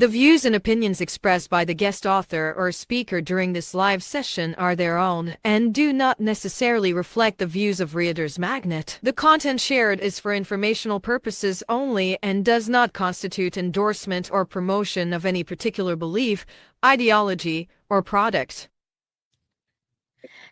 The views and opinions expressed by the guest author or speaker during this live session are their own and do not necessarily reflect the views of Reader's Magnet. The content shared is for informational purposes only and does not constitute endorsement or promotion of any particular belief, ideology, or product.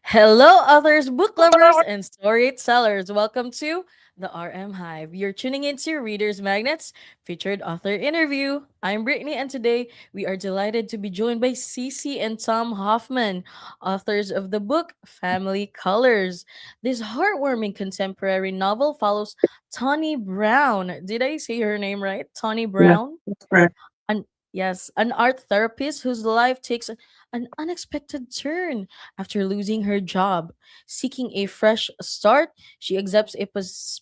Hello, others, book lovers, and storytellers. Welcome to the RM Hive. You're tuning into Reader's Magnets featured author interview. I'm Brittany, and today we are delighted to be joined by CeCe and Tom Hoffman, authors of the book Family Colors. This heartwarming contemporary novel follows Tawny Brown. Did I say her name right? Tawny Yeah, Brown? that's correct. An yes, an art therapist whose life takes an unexpected turn after losing her job. Seeking a fresh start, she accepts a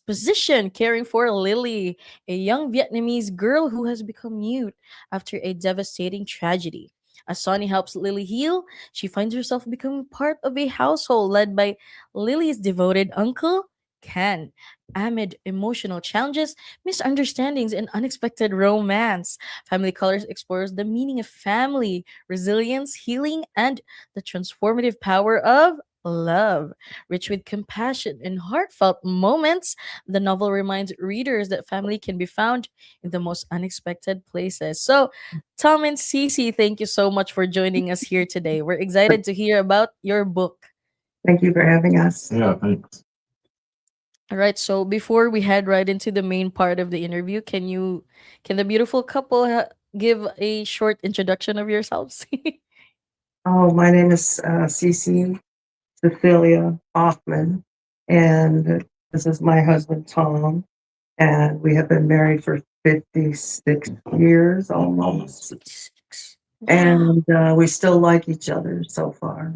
position caring for Lily, a young Vietnamese girl who has become mute after a devastating tragedy. As Sonny helps Lily heal, she finds herself becoming part of a household led by Lily's devoted uncle, Ken. Amid emotional challenges, misunderstandings, and unexpected romance, Family Colors explores the meaning of family, resilience, healing, and the transformative power of love. Rich with compassion and heartfelt moments, the novel reminds readers that family can be found in the most unexpected places. So, Tom and Cece, thank you so much for joining us here today. We're excited to hear about your book. Thank you for having us. Yeah, thanks. All right, so before we head right into the main part of the interview, can the beautiful couple give a short introduction of yourselves? Oh, my name is CeCe Cecilia Hoffman, and this is my husband Tom, and we have been married for 56 years almost, Wow. and we still like each other so far.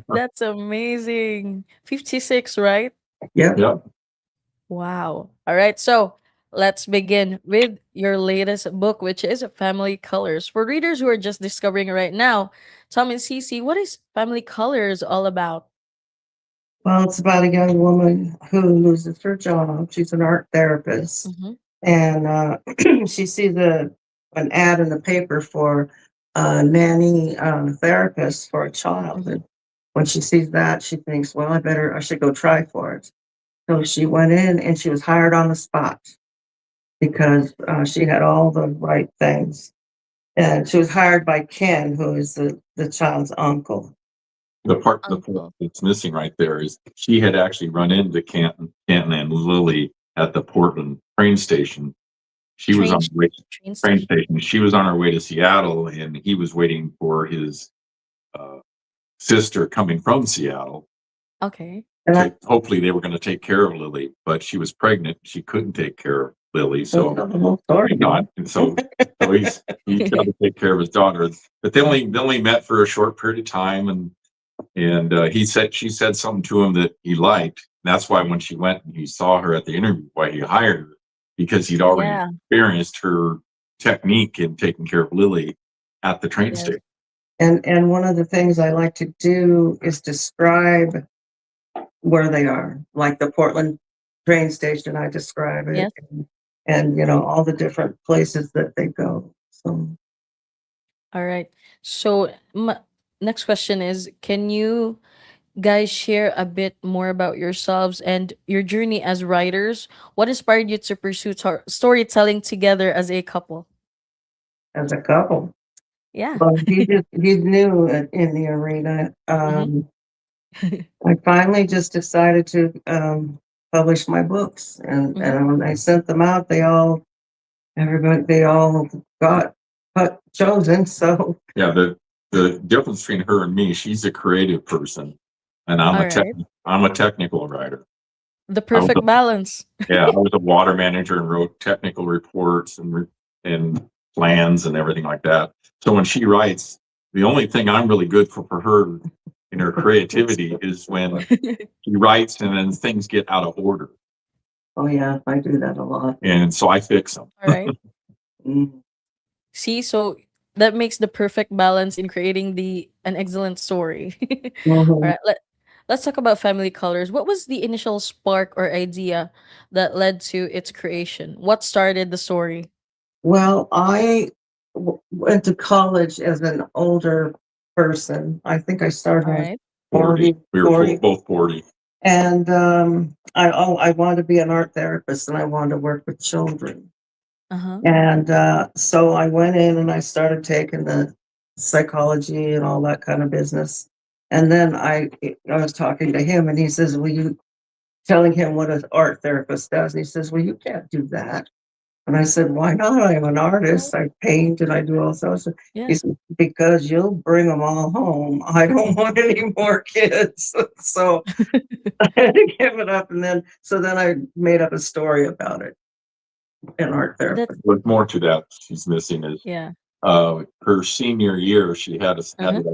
That's amazing. 56, right? Yep. Yep. Wow. All right. So let's begin with your latest book, which is Family Colors. For readers who are just discovering it right now, Tom and Cece, what is Family Colors all about? Well, it's about a young woman who loses her job. She's an art therapist, Mm-hmm. and she sees an ad in the paper for a nanny therapist for a child. Mm-hmm. And when she sees that, she thinks, "Well, I should go try for it." So she went in and she was hired on the spot because she had all the right things. And she was hired by Ken, who is the child's uncle. The part Uncle. that's missing right there is she had actually run into Canton and Lily at the Portland train station. She was Train on the way train train station. station. She was on her way to Seattle, and he was waiting for his uh, sister coming from Seattle. Okay. And Hopefully, they were going to take care of Lily, but she was pregnant. She couldn't take care of Lily, so so the whole story. not. And so he's got to take care of his daughter. But they only met for a short period of time, and she said something to him that he liked. That's why when she went and he saw her at the interview, why he hired her, because he'd already Yeah. experienced her technique in taking care of Lily at the train Yes. station. And one of the things I like to do is describe where they are, like the Portland train station. I describe it, Yes. and all the different places that they go. So All right. So, next question is, can you guys share a bit more about yourselves and your journey as writers? What inspired you to pursue storytelling together as a couple? as a couple, Yeah. well, he's new in the arena. Mm-hmm. I finally just decided to publish my books, Mm-hmm. and when I sent them out, they all got chosen. So Yeah, the difference between her and me, she's a creative person, and All right. I'm a technical writer. The I was a, perfect balance. yeah, I was a water manager and wrote technical reports and plans and everything like that. So when she writes, the only thing I'm really good for her in her creativity is when she writes and then things get out of order, oh yeah, I do that a lot. and so I fix them. All right. Mm. See, so that makes the perfect balance in creating the an excellent story. All Mhm. right. Let's talk about Family Colors. What was the initial spark or idea that led to its creation? What started the story? Well, I went to college as an older person. I think I started All when I was right. 40. 40, We were 40. both 40. And I wanted to be an art therapist and I wanted to work with children. Uh-huh. And so I went in and I started taking the psychology and all that kind of business. And then I was talking to him and he says, "Will you," telling him what an art therapist does. And he says, "Well, you can't do that." And I said, "Why not? I'm an Well, artist. I paint and I do all sorts of." He yeah. said, "Because you'll bring them all home. I don't want any more kids." So I had to give it up. And then I made up a story about it, an art That's therapist. But more to that she's missing is yeah. her senior year, she had Uh-huh.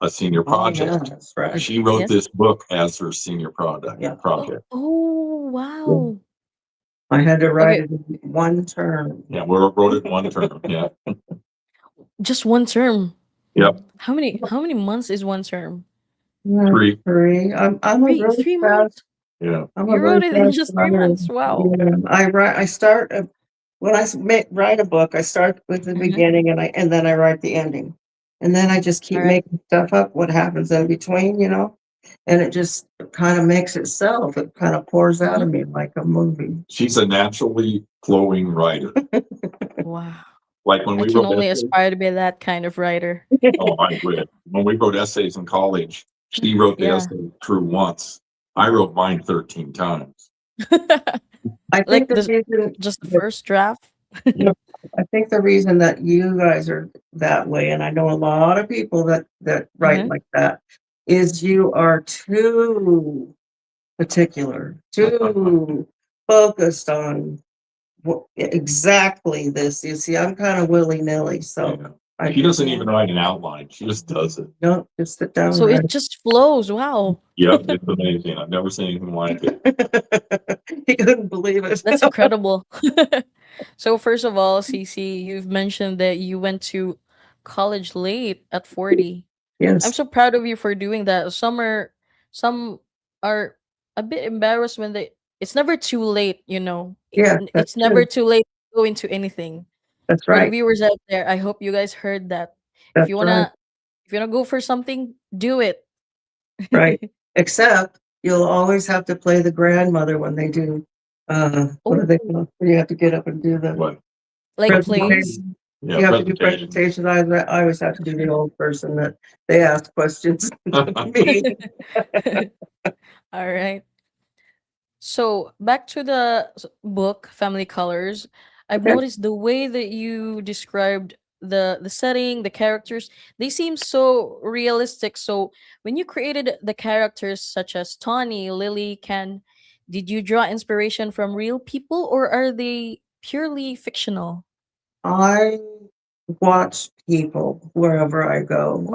a senior Oh, yeah, project. that's right. She wrote Yes. this book as her senior project. Yeah. Oh, oh Yeah. wow. I had to write Okay, it in one term. Yeah, we wrote it in one term. Yeah, just one term. yep, How many months is one term? three. Three. I'm a Three really three fast. months. Yeah, I'm a You really wrote it in fast just three writer. months. Wow. Yeah, I start when write a book. I start with the Uh-huh. beginning and then I write the ending, and then I just All keep right. making stuff up. What happens in between, and it just kind of makes itself. It kind of pours out Uh-huh. of me like a movie. she's a naturally flowing writer. Wow. Like when I we can wrote only essays. aspire to be that kind of writer. Oh, I quit. When we wrote essays in college, she wrote the Yeah. essay through once. I wrote mine 13 times. I think Like the this, reason just the that first draft. I think the reason that you guys are that way, and I know a lot of people that write Uh-huh. like that, is you are too particular, too focused on exactly this. You see, I'm kind of willy nilly, so Yeah. I She just doesn't Yeah. even write an outline. She just does it. don't just sit down and So write. it just flows. Wow. Yep, it's amazing. I've never seen anything like it. He couldn't believe it. That's incredible. So first of all, CC, you've mentioned that you went to college late at 40. I'm Yes, so proud of you for doing that. Some are a bit embarrassed when they it's never too late, you know. yeah, that's It's never true. too late to go into anything. That's For the right. viewers out there, I hope you guys heard that. If That's you right. wanna if you wanna go for something, do it. Right. Except you'll always have to play the grandmother when they do, what Oh, are they called? When you have to get up and do the What? like plays. presentation. Yeah, You have to do presentation. presentations. I always have to be the old person that they ask questions to me. All right. So back to the book, Family Colors. I've Okay. noticed the way that you described the setting, the characters, they seem so realistic. So when you created the characters such as Tawny, Lily, Ken, did you draw inspiration from real people or are they purely fictional? I watch people wherever I go.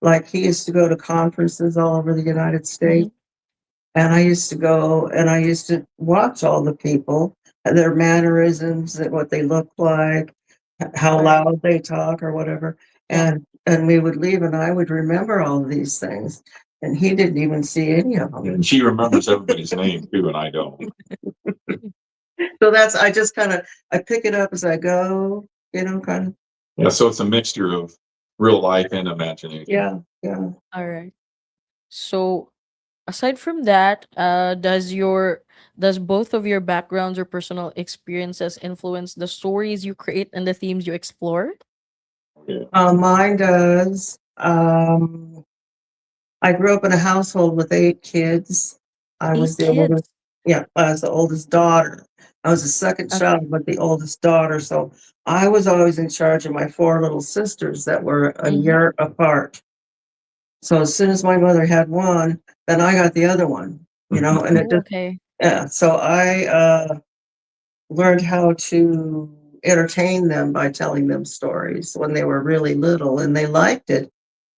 Oh, He used to go to conferences all over the United mhm. States. And I used to go and I used to watch all the people, their mannerisms, and what they look like, how All right. loud they talk or whatever. Yeah. And we would leave and I would remember all of these things. And he didn't even see any of them. And she remembers everybody's name too, and I don't. So I just I pick it up as I go, kind of. Yeah, so it's a mixture of real life and imagination. Yeah, yeah. All right. So aside from that, does both of your backgrounds or personal experiences influence the stories you create and the themes you explore? Yeah. Mine does. I grew up in a household with 8 kids. I was Eight the oldest. kids. Yeah, I was the oldest daughter. I was the second Okay. child, but the oldest daughter. So I was always in charge of my 4 little sisters that were a Mm-hmm. year apart. So as soon as my mother had one, then I got the other one, and it Oh, just, okay. yeah. So I learned how to entertain them by telling them stories when they were really little and they liked it.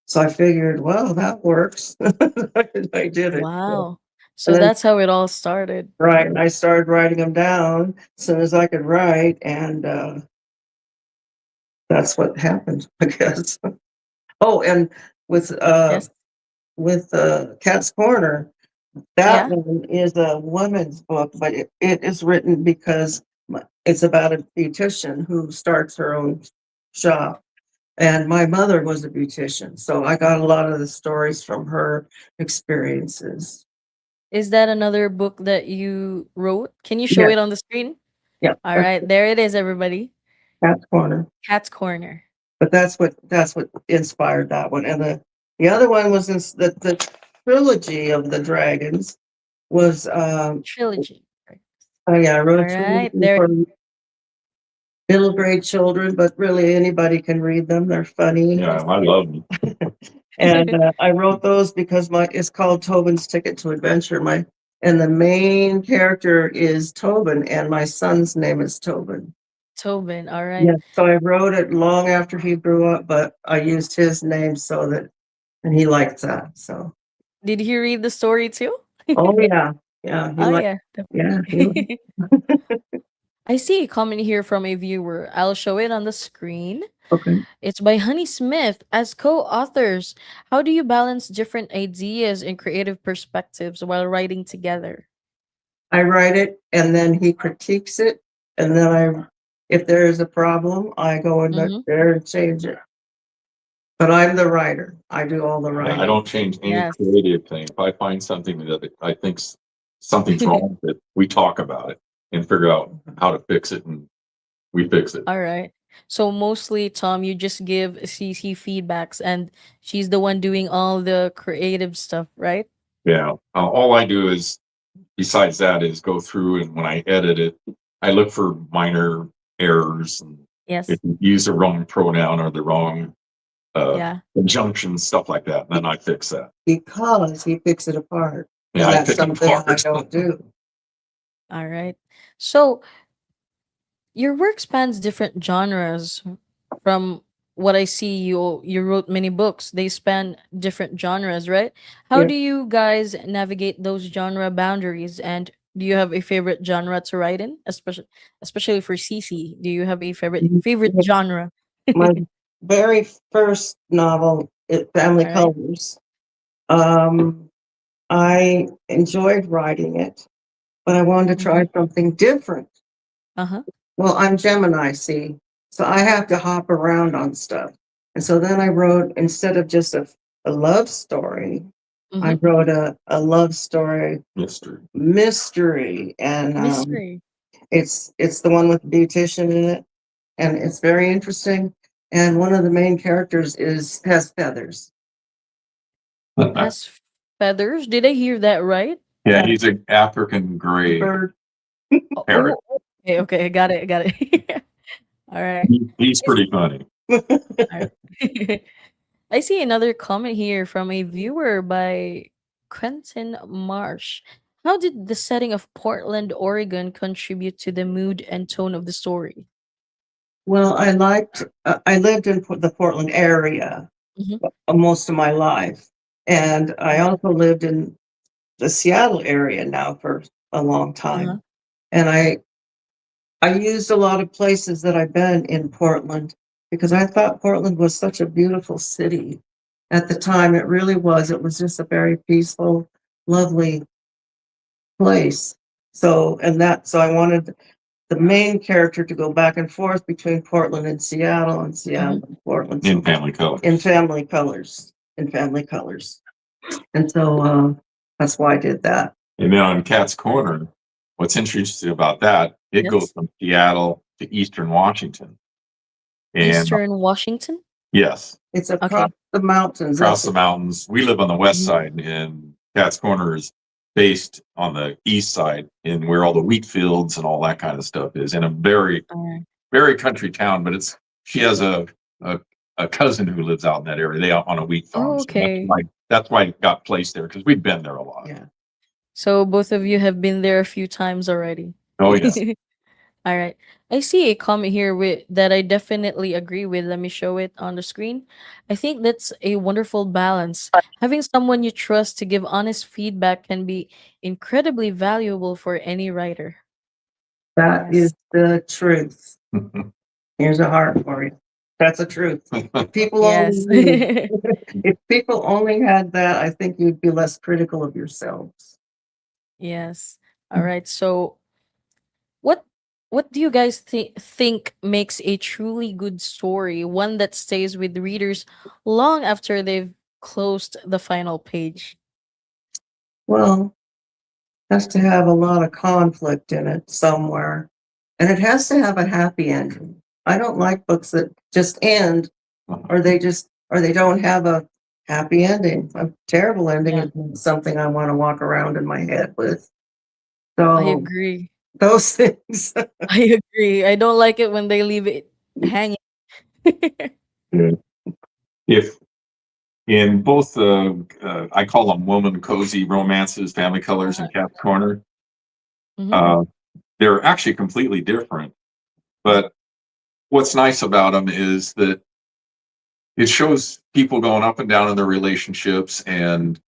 So I figured, well, that works. I did it. Wow. And So then, that's how it all started. right, and I started writing them down as soon as I could write, and that's what happened, I guess. Oh, and with uh, Yes. with Cat's Corner, that Yeah. one is a woman's book, but it is written because it's about a beautician who starts her own shop. And my mother was a beautician, so I got a lot of the stories from her experiences. Is that another book that you wrote? Can you show Yeah, it on the screen? yeah, All that's right, there it is, everybody. Cat's Corner. Cat's Corner. But that's what inspired that one. And the other one was the trilogy of the dragons was Trilogy. oh yeah, I wrote All a right, trilogy there. for middle grade children, but really anybody can read them. They're funny. Yeah, I love them. And I wrote those because it's called Tobin's Ticket to Adventure. And the main character is Tobin, and my son's name is Tobin. Tobin. All right. Yeah, so I wrote it long after he grew up, but I used his name and he liked that. So, Did he read the story too? oh yeah, yeah, Oh yeah, yeah, he liked. definitely. I see a comment here from a viewer. I'll show it on the screen. Okay. It's by Honey Smith. As co-authors, how do you balance different ideas and creative perspectives while writing together? I write it, and then he critiques it, and then if there is a problem, I go in Mm-hmm. there and change it. But I'm the writer. I do all the Yeah, writing. I don't change any Yes. creative thing. If I find something that I think something's wrong with it, we talk about it and figure out how to fix it, and we fix it. All right. So mostly, Tom, you just give CC feedbacks, and she's the one doing all the creative stuff, right? Yeah. All I do is, besides that, is go through, and when I edit it, I look for minor errors. And Yes. if you use the wrong pronoun or the wrong Yeah. conjunction, stuff like that, and then I fix that. Because he picks it apart. Yeah, And I that's pick it something I apart. don't do. All right. So your work spans different genres. From what I see, you wrote many books. They span different genres, right? How Yeah. do you guys navigate those genre boundaries? And do you have a favorite genre to write in, especially for CC? Do you have a favorite genre? My very first novel, Family All right. Colors, um, I enjoyed writing it, but I wanted to Mm-hmm. try something different. Uh-huh. Well, I'm Gemini, see, so I have to hop around on stuff. And so then I wrote, instead of just a love story, I Mm-hmm. wrote a love story Mystery. mystery. And Mystery. it's the one with the beautician in it, and it's very interesting. And one of the main characters has feathers. Has feathers. Did I hear that right? Yeah, he's an African gray Bird. Oh, parrot. okay, okay, I got it, I got it. All right. He's pretty funny. All right. I see another comment here from a viewer by Quentin Marsh. How did the setting of Portland, Oregon contribute to the mood and tone of the story? Well, I lived in the Portland area Mm-hmm. most of my life. And I also lived in the Seattle area now for a long Uh-huh. time. And I used a lot of places that I've been in Portland because I thought Portland was such a beautiful city. At the time, it really was. It was just a very peaceful, lovely place. So I wanted the main character to go back and forth between Portland and Seattle, and Mm-hmm. Seattle and Portland. In Family Colors. In family colors. In family colors. And so that's why I did that. And then on Cat's Corner, what's interesting about that, it goes Yes. from Seattle to Eastern Washington. And Eastern Washington? yes, It's Okay. across the mountains. across the mountains. We live on the west Mhm. side, and Cat's Corner is based on the east side, in where all the wheat fields and all that kind of stuff is, in a very, All right. very country town. But she has a, a cousin who lives out in that area. They are on a wheat farm. Oh, So okay. that's why it got placed there, because we've been there a lot. Yeah. So both of you have been there a few times already. Oh yes. All right. I see a comment here with that I definitely agree with. Let me show it on the screen. I think that's a wonderful balance. Having someone you trust to give honest feedback can be incredibly valuable for any writer. That Yes. is the truth. Here's a heart for you. That's the truth. If people Yes. if people only had that, I think you'd be less critical of yourselves. Yes. All right. So what what do you guys think makes a truly good story, one that stays with readers long after they've closed the final page? Well, has to have a lot of conflict in it somewhere. And it has to have a happy ending. I don't like books that just end or they don't have a happy ending. A terrible ending Yeah, is not something I want to walk around in my head with. I So agree. those things. I agree. I don't like it when they leave it hanging. If in both I call them woman cozy romances, Family Colors and Cat's Corner, Mhm. uh, they're actually completely different. But what's nice about them is that it shows people going up and down in their relationships, and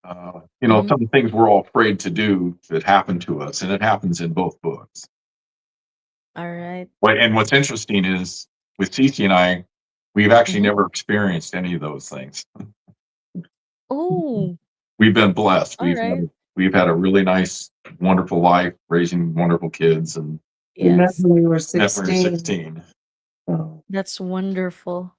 Mhm. some things we're all afraid to do that happen to us, and it happens in both books. All right. And what's interesting is with CeCe and I, we've actually Mhm. never experienced any of those things. Oh, We've been blessed. all right. We've had a really nice, wonderful life, raising wonderful kids, and Remember Yes, we were met when we were 16. 16. So, that's wonderful.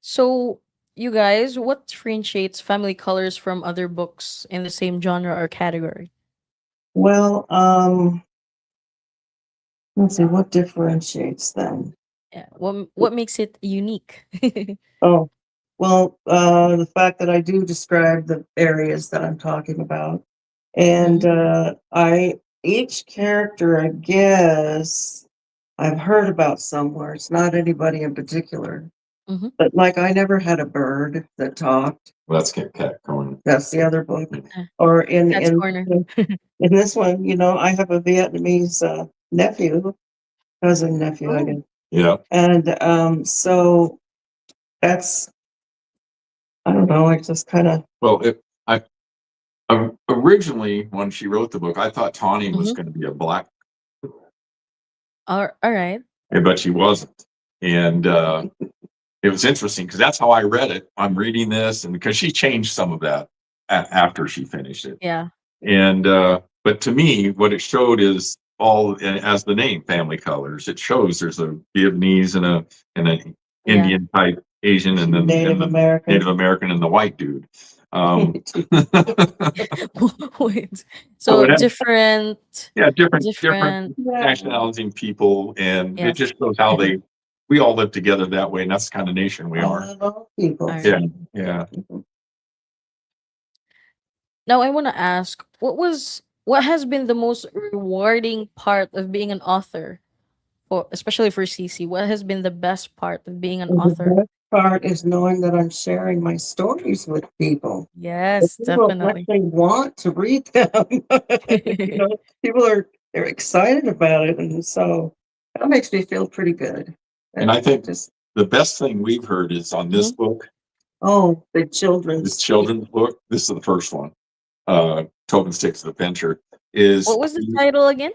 So, you guys, what differentiates Family Colors from other books in the same genre or category? well, let's see, what differentiates them? Yeah. What makes it unique? Oh, well, the fact that I do describe the areas that I'm talking about. And Mhm. each character, I guess, I've heard about somewhere. It's not anybody in particular. Mhm. But like I never had a bird that talked. Well, that's Cat Corner. That's the other book. Uh, Or Cat's Corner. in this one, I have a Vietnamese nephew, cousin nephew, I Oh. guess. Yeah. And so that's I don't know, I just kind of Well, originally when she wrote the book, I thought Tawny was Mhm. going to be a black, All right. but she wasn't. And it was interesting because that's how I read it. I'm reading this, and because she changed some of that after she finished it. Yeah. And but to me, what it showed is all, and as the name Family Colors, it shows there's a Vietnamese and an Yeah. Indian type Asian, and then Native the American. Native American and the white dude. Wait. So So it has, different, yeah, different different. Yeah. nationalities and people, and it Yes. just shows how we all live together that way, and that's the kind of nation we I are. love all people. All right. Yeah, yeah. Now I want to ask, what has been the most rewarding part of being an author, for especially for CC? What has been the best part of being an And the author? best part is knowing that I'm sharing my stories with people. The Yes, people definitely. actually want to read them. People they're excited about it, and so that makes me feel pretty good. And I think Just the best thing we've heard is on this Mhm. book, the this children's. children's book. This is the first one. Tobin's Tickets to Adventure is What was the title again?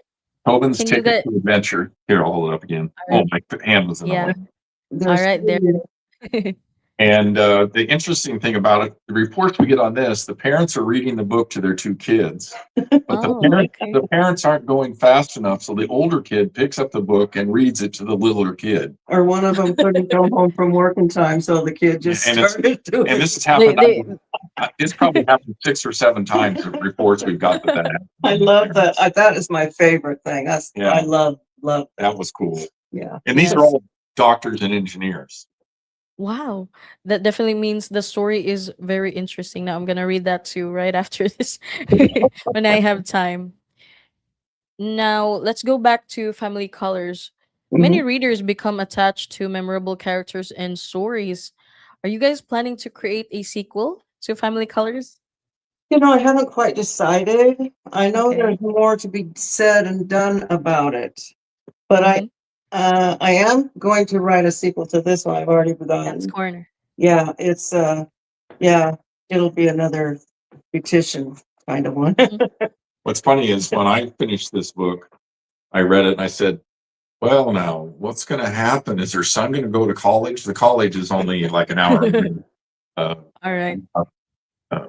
Tobin's Can you Ticket get to Adventure. Here, I'll hold it up again. all Oh, right? my hand was in the way. Yeah. All There's right, there. And the interesting thing about it, the reports we get on this, the parents are reading the book to their two kids, but Oh, okay. the parents aren't going fast enough. So the older kid picks up the book and reads it to the littler kid. or one of them couldn't come home from work in time, so the kid just And started doing. And this has They happened. they It's probably happened 6 or 7 times. The reports we've got that. I love that. That is my favorite thing. Yeah. I love. That was cool. Yeah. And these are yes. all doctors and engineers. Wow. That definitely means the story is very interesting. Now I'm gonna read that too right after this when I have time. Now let's go back to Family Colors. Many Mhm. readers become attached to memorable characters and stories. Are you guys planning to create a sequel to Family Colors? I haven't quite decided. I know Okay. there's more to be said and done about it, but Mm-hmm. I am going to write a sequel to this one. I've already That's begun. corner. Yeah, it's yeah, it'll be another petition kind of one. Mhm. What's funny is when I finished this book, I read it and I said, well, now what's going to happen? Is her son going to go to college? The college is only like an hour away. Uh, All right.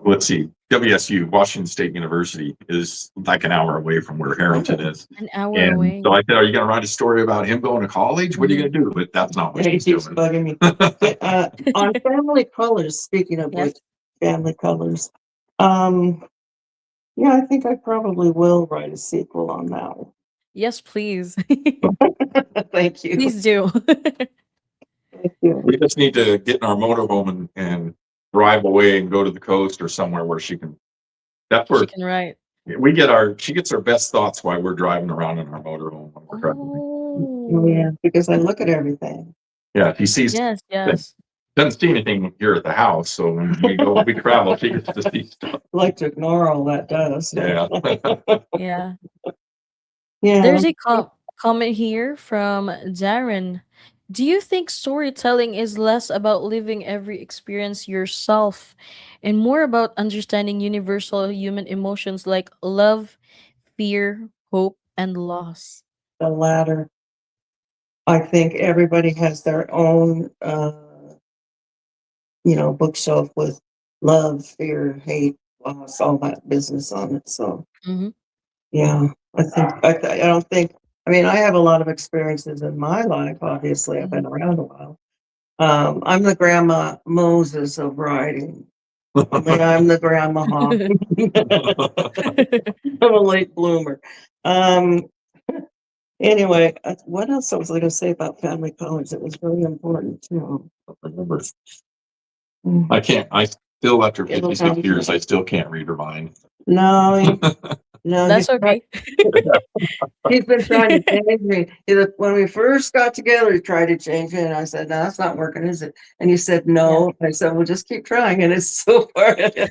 let's see. WSU, Washington State University, is like an hour away from where Harrington is. An hour And away. so I said, "Are you going to write a story about him going to college? What are you Mhm. going to do?" But that's not what Yeah, he she's keeps doing. bugging me. On Family Colors, speaking of Yes. which, Family Colors, um, yeah, I think I probably will write a sequel on that one. Yes, please. Thank you. Please do. Thank you. We just need to get in our motorhome and drive away and go to the coast or somewhere where she can. That's She where can write. she gets her best thoughts while we're driving around in our motorhome when we're driving. Oh, yeah, Oh. because I look at everything. Yeah, if he sees Yes, yes. doesn't see anything here at the house, so when we travel, she gets to see stuff. I like to ignore all that dust. Yeah. Yeah. Yeah. There's a comment here from Darren. Do you think storytelling is less about living every experience yourself and more about understanding universal human emotions like love, fear, hope, and loss? The latter. I think everybody has their own, bookshelf with love, fear, hate, loss, all that business on it. So, Mm-hmm. yeah, I don't think, I mean, I have a lot of experiences in my life. Obviously, I've been around a while. I'm the grandma Moses of writing. I mean, I'm the grandma Hoffman. I'm a late bloomer. Um, anyway, what else was I going to say about family college? It was really important too. I can't. I still, after It'll 56 come to years, me. I still can't read her mind. No, no, That's okay. he's been trying to change me. When we first got together, he tried to change me, and I said, "No, that's not working, is it?" And he said, Yeah. "No." I said, "Well, just keep trying." And it's so far ahead.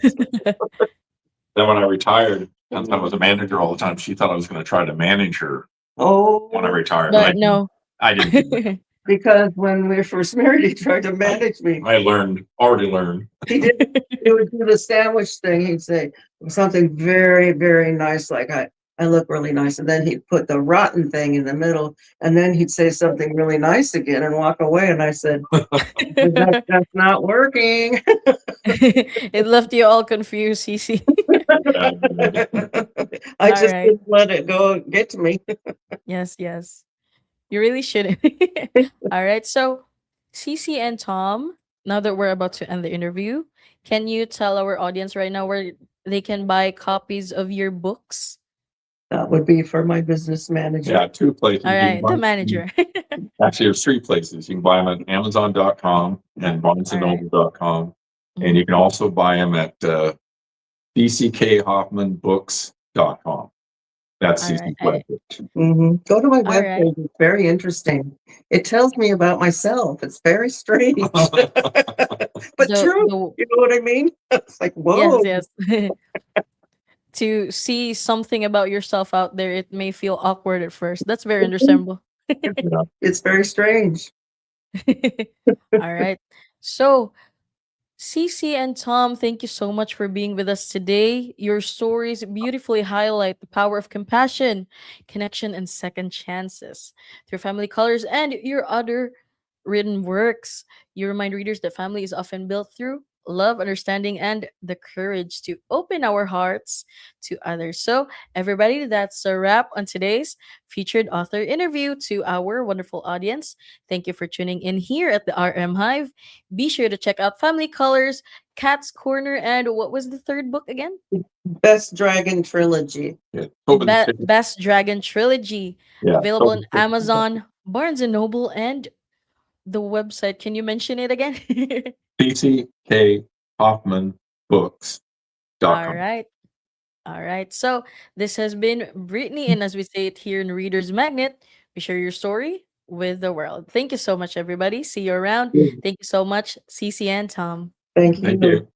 Then when I retired, since I was a manager all the time, she thought I was going to try to manage her when I Oh, retired. But no. I didn't do that. because when we were first married, he tried to manage me. I already learned. He did. He would do the sandwich thing. He'd say something very, very nice, like I look really nice. And then he'd put the rotten thing in the middle. And then he'd say something really nice again and walk away. And I said, that's not working. It left you all confused, CeCe. I All just right. didn't let it go get to me. Yes, yes. You really shouldn't. All right. So, CeCe and Tom, now that we're about to end the interview, can you tell our audience right now where they can buy copies of your books? That would be for my business manager. Yeah, 2 places. All You can right. The buy- manager. Actually, there's 3 places. You can buy them at Amazon.com and All right. BarnesandNoble.com. And Mhm. you can also buy them at CCKHoffmanBooks.com. That's All right. CC's website. Go to my All right. webpage. It's very interesting. It tells me about myself. It's very strange, but true. The You know what I mean? It's like, yes, whoa. yes. To see something about yourself out there, it may feel awkward at first. That's very understandable. It's very strange. All right. So, Cece and Tom, thank you so much for being with us today. Your stories beautifully highlight the power of compassion, connection, and second chances. Through Family Colors and your other written works, you remind readers that family is often built through love, understanding, and the courage to open our hearts to others. So, everybody, that's a wrap on today's featured author interview. To our wonderful audience, thank you for tuning in here at the RM Hive. Be sure to check out Family Colors, Cat's Corner, and what was the third book again? Best Dragon Trilogy. Yeah. Best Dragon Trilogy. Yeah. Available on Amazon, Barnes and Noble, and the website. Can you mention it again? CCKHoffmanBooks.com. All right. All right. So this has been Brittany, and as we say it here in Reader's Magnet, we share your story with the world. Thank you so much, everybody. See you around. Thank you so much, Cece and Tom. Thank Thank you. you.